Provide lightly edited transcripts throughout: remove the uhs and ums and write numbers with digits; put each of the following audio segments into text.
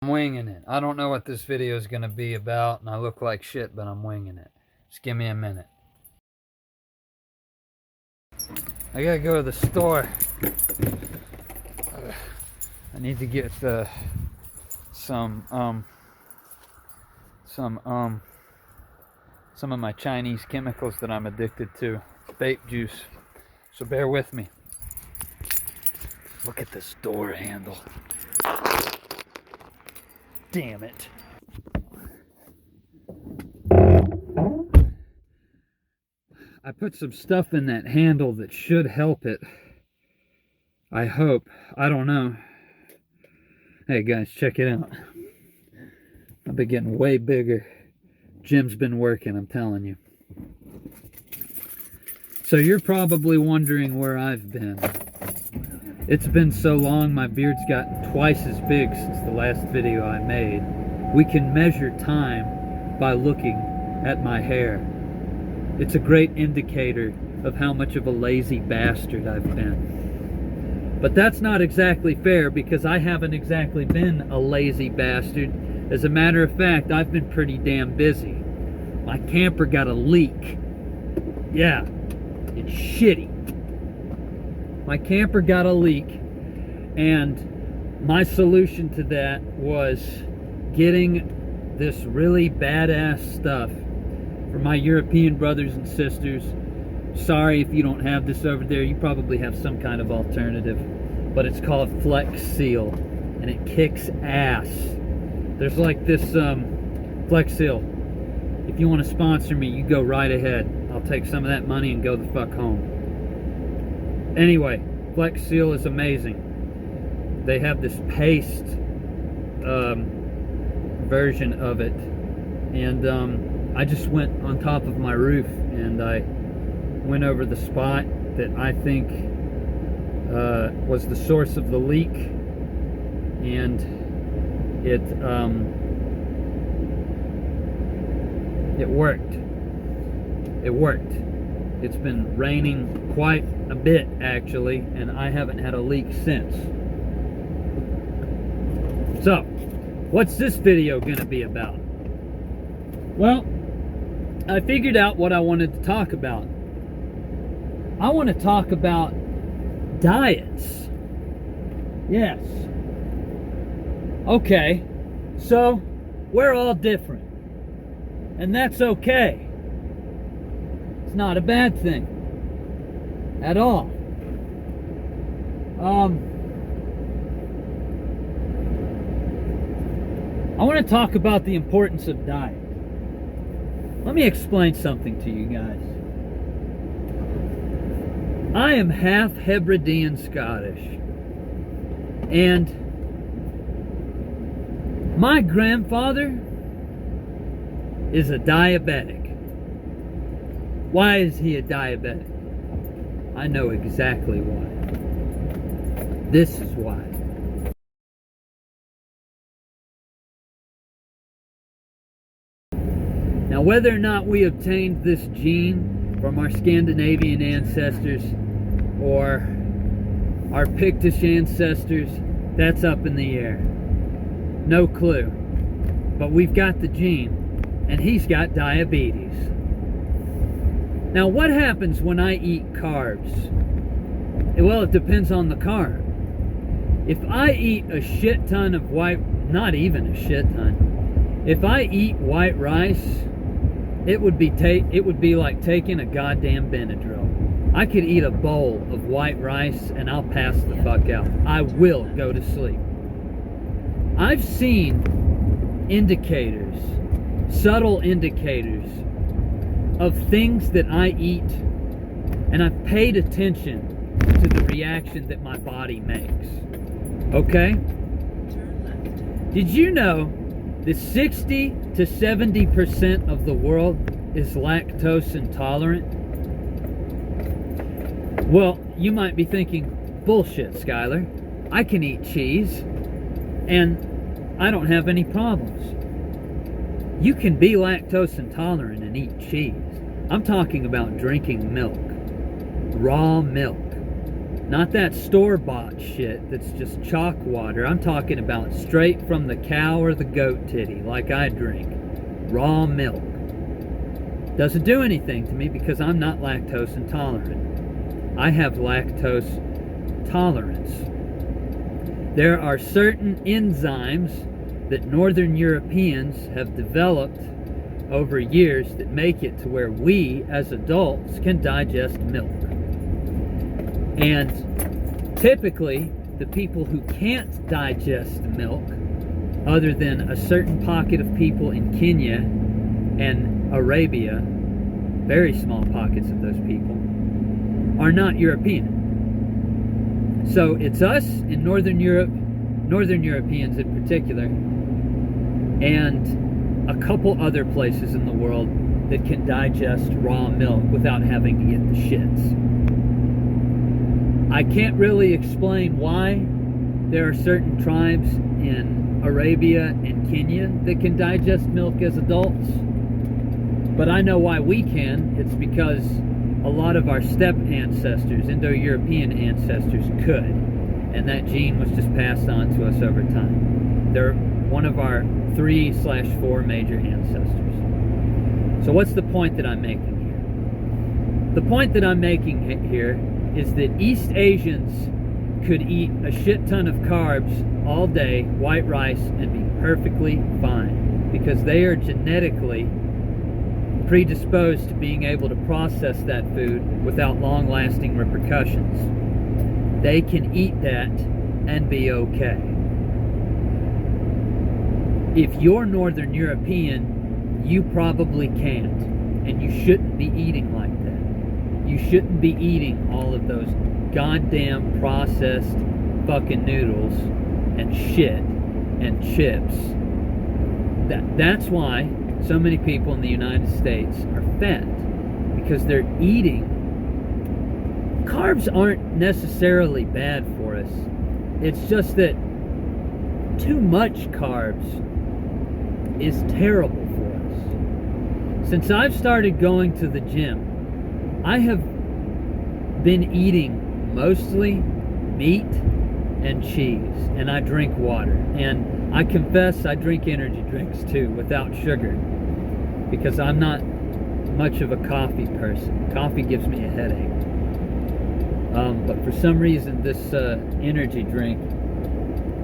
I'm winging it. I don't know what this video is going to be about, and I look like shit, but I'm winging it. Just give me a minute. I gotta go to the store. I need to get some of my Chinese chemicals that I'm addicted to. Vape juice. So bear with me. Look at this door handle. Damn it. I put some stuff in that handle that should help it. I hope. I don't know. Hey guys, check it out. I've been getting way bigger. Jim's been working, I'm telling you. So you're probably wondering where I've been. It's been so long, my beard's gotten twice as big since the last video I made. We can measure time by looking at my hair. It's a great indicator of how much of a lazy bastard I've been. But that's not exactly fair, because I haven't exactly been a lazy bastard. As a matter of fact, I've been pretty damn busy. My camper got a leak. Yeah, it's shitty. My camper got a leak, and my solution to that was getting this really badass stuff for my European brothers and sisters. Sorry if you don't have this over there. You probably have some kind of alternative, but it's called Flex Seal, and it kicks ass. There's like this Flex Seal. If you want to sponsor me, you go right ahead. I'll take some of that money and go the fuck home. Anyway, Flex Seal is amazing. They have this paste version of it, and I just went on top of my roof and I went over the spot that I think was the source of the leak, and it worked. It worked. It's been raining quite a bit, actually, and I haven't had a leak since. So, what's this video gonna be about? Well, I figured out what I wanted to talk about. I want to talk about diets. Yes. Okay, so we're all different, and that's okay. It's not a bad thing at all. I want to talk about the importance of diet. Let me explain something to you guys. I am half Hebridean Scottish, and my grandfather is a diabetic. Why is he a diabetic? I know exactly why. This is why. Now, whether or not we obtained this gene from our Scandinavian ancestors or our Pictish ancestors, that's up in the air. No clue. But we've got the gene, and he's got diabetes. Now, what happens when I eat carbs? Well, it depends on the carb. If I eat a shit ton of not even a shit ton. If I eat white rice, it would be like taking a goddamn Benadryl. I could eat a bowl of white rice and I'll pass the fuck out. I will go to sleep. I've seen indicators, subtle indicators of things that I eat, and I've paid attention to the reaction that my body makes. Okay? Did you know that 60 to 70% of the world is lactose intolerant? Well, you might be thinking, bullshit, Skyler. I can eat cheese, and I don't have any problems. You can be lactose intolerant and eat cheese. I'm talking about drinking milk. Raw milk. Not that store-bought shit that's just chalk water. I'm talking about straight from the cow or the goat titty, like I drink. Raw milk. Doesn't do anything to me because I'm not lactose intolerant. I have lactose tolerance. There are certain enzymes that Northern Europeans have developed over years that make it to where we, as adults, can digest milk. And typically, the people who can't digest milk, other than a certain pocket of people in Kenya and Arabia, very small pockets of those people, are not European. So it's us in Northern Europe, Northern Europeans in particular, and a couple other places in the world that can digest raw milk without having to get the shits. I can't really explain why there are certain tribes in Arabia and Kenya that can digest milk as adults, but I know why we can. It's because a lot of our steppe ancestors, Indo-European ancestors, could, and that gene was just passed on to us over time. They're one of our 3/4 major ancestors. So what's the point that I'm making here? The point that I'm making here is that East Asians could eat a shit ton of carbs all day, white rice, and be perfectly fine because they are genetically predisposed to being able to process that food without long-lasting repercussions. They can eat that and be okay. If you're Northern European, you probably can't, and you shouldn't be eating like that. You shouldn't be eating all of those goddamn processed fucking noodles and shit and chips. That's why so many people in the United States are fat, because they're eating. Carbs aren't necessarily bad for us. It's just that too much carbs is terrible for us. Since I've started going to the gym, I have been eating mostly meat and cheese, and I drink water. And I confess I drink energy drinks too, without sugar, because I'm not much of a coffee person. Coffee gives me a headache. But for some reason, this energy drink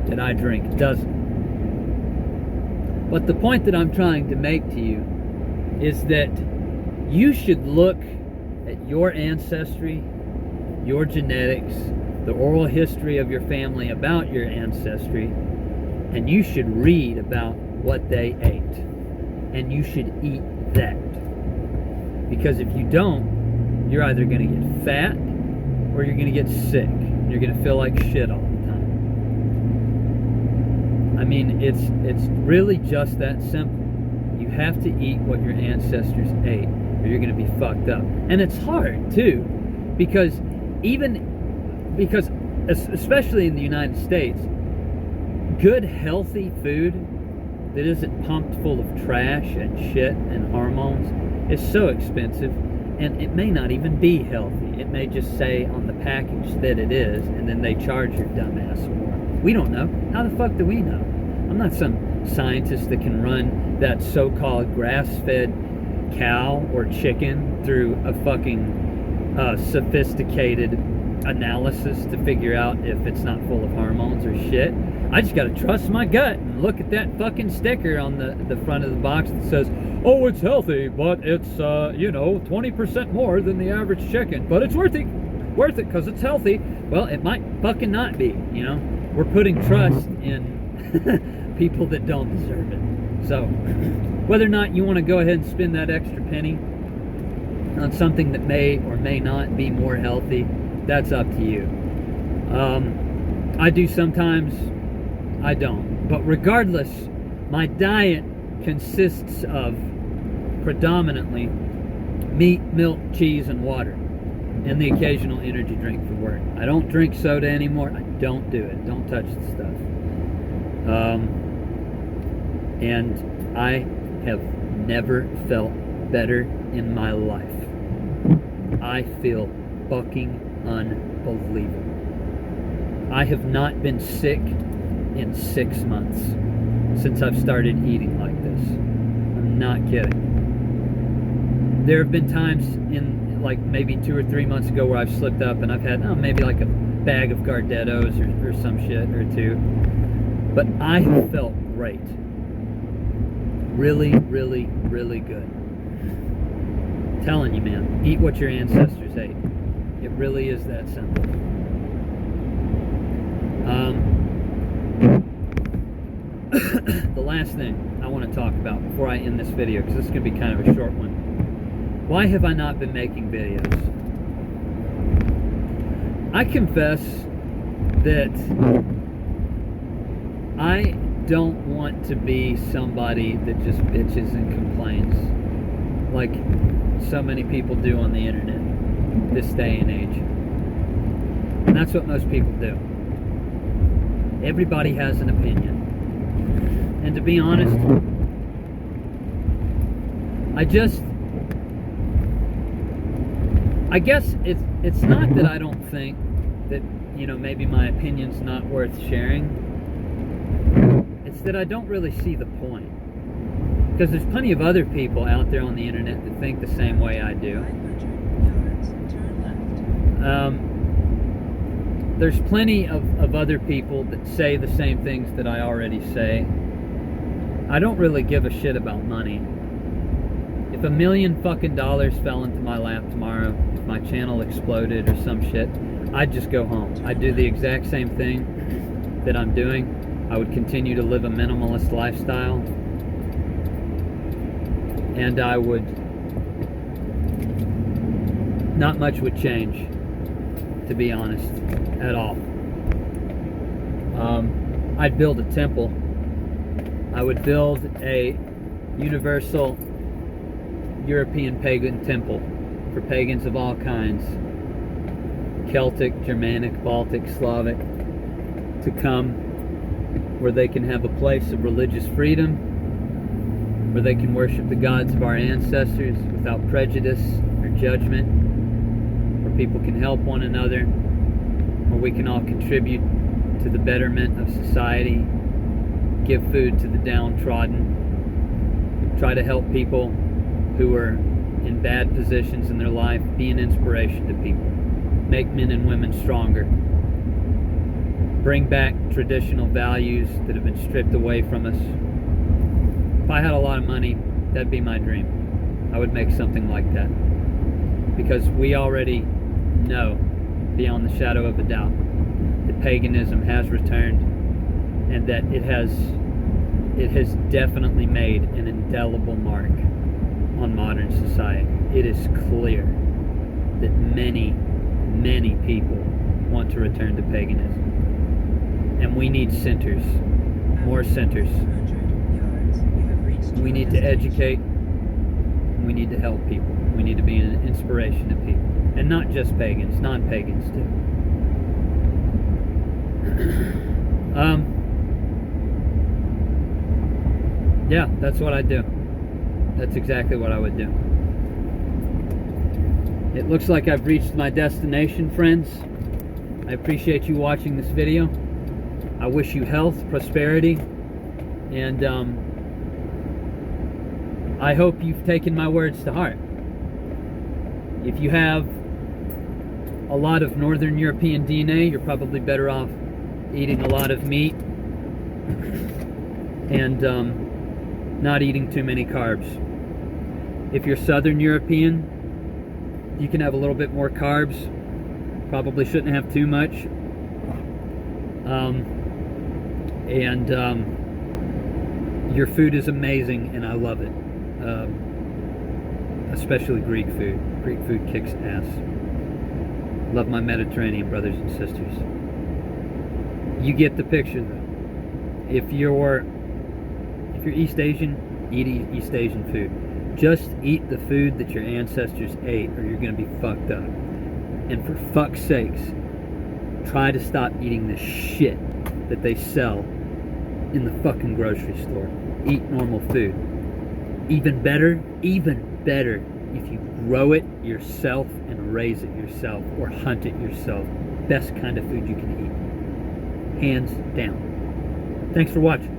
that I drink doesn't. But the point that I'm trying to make to you is that you should look at your ancestry, your genetics, the oral history of your family about your ancestry, and you should read about what they ate, and you should eat that. Because if you don't, you're either going to get fat or you're going to get sick. You're going to feel like shit all the time. I mean, it's really just that simple. You have to eat what your ancestors ate, or you're going to be fucked up. And it's hard too, because especially in the United States, good healthy food that isn't pumped full of trash and shit and hormones is so expensive, and it may not even be healthy. It may just say on the package that it is, and then they charge your dumbass more. We don't know. How the fuck do we know? I'm not some scientist that can run that so-called grass-fed cow or chicken through a fucking sophisticated analysis to figure out if it's not full of hormones or shit. I just gotta trust my gut and look at that fucking sticker on the front of the box that says, oh, it's healthy, but it's 20% more than the average chicken, but it's worth it because it's healthy. Well, it might fucking not be. We're putting trust in people that don't deserve it. So whether or not you want to go ahead and spend that extra penny on something that may or may not be more healthy, that's up to you. I do sometimes, I don't. But regardless, my diet consists of predominantly meat, milk, cheese, and water, and the occasional energy drink for work. I don't drink soda anymore. I don't do it. Don't touch the stuff. And I have never felt better in my life. I feel fucking unbelievable. I have not been sick in 6 months since I've started eating like this. I'm not kidding. There have been times in like maybe 2 or 3 months ago where I've slipped up and I've had maybe like a bag of Gardettos or some shit or two. But I have felt great. Really, really, really good. I'm telling you, man, eat what your ancestors ate. It really is that simple. The last thing I want to talk about before I end this video, because this is going to be kind of a short one. Why have I not been making videos? I confess that I don't want to be somebody that just bitches and complains like so many people do on the internet this day and age. And that's what most people do. Everybody has an opinion. And to be honest, I guess it's not that I don't think that, you know, maybe my opinion's not worth sharing. It's that I don't really see the point. Because there's plenty of other people out there on the internet that think the same way I do. There's plenty of other people that say the same things that I already say. I don't really give a shit about money. If $1 million fucking fell into my lap tomorrow, if my channel exploded or some shit, I'd just go home. I'd do the exact same thing that I'm doing. I would continue to live a minimalist lifestyle. And I would... not much would change, to be honest, at all. I'd build a temple. I would build a universal European pagan temple for pagans of all kinds, Celtic, Germanic, Baltic, Slavic, to come, where they can have a place of religious freedom, where they can worship the gods of our ancestors without prejudice or judgment, where people can help one another, where we can all contribute to the betterment of society, give food to the downtrodden, try to help people who are in bad positions in their life, be an inspiration to people, make men and women stronger, bring back traditional values that have been stripped away from us. If I had a lot of money, that'd be my dream. I would make something like that. Because we already know, beyond the shadow of a doubt, that paganism has returned, and that it has definitely made an indelible mark on modern society. It is clear that many, many people want to return to paganism. And we need centers, more centers. We need to educate, we need to help people. We need to be an inspiration to people. And not just pagans, non-pagans too. Yeah, that's what I do. That's exactly what I would do. It looks like I've reached my destination, friends. I appreciate you watching this video. I wish you health, prosperity, and I hope you've taken my words to heart. If you have a lot of Northern European DNA, you're probably better off eating a lot of meat and not eating too many carbs. If you're Southern European, you can have a little bit more carbs. Probably shouldn't have too much. Your food is amazing, and I love it. Especially Greek food. Greek food kicks ass. Love my Mediterranean brothers and sisters. You get the picture, though. If you're East Asian, eat East Asian food. Just eat the food that your ancestors ate, or you're going to be fucked up. And for fuck's sakes, try to stop eating the shit that they sell in the fucking grocery store. Eat normal food. Even better if you grow it yourself and raise it yourself or hunt it yourself. Best kind of food you can eat. hands down. Thanks for watching.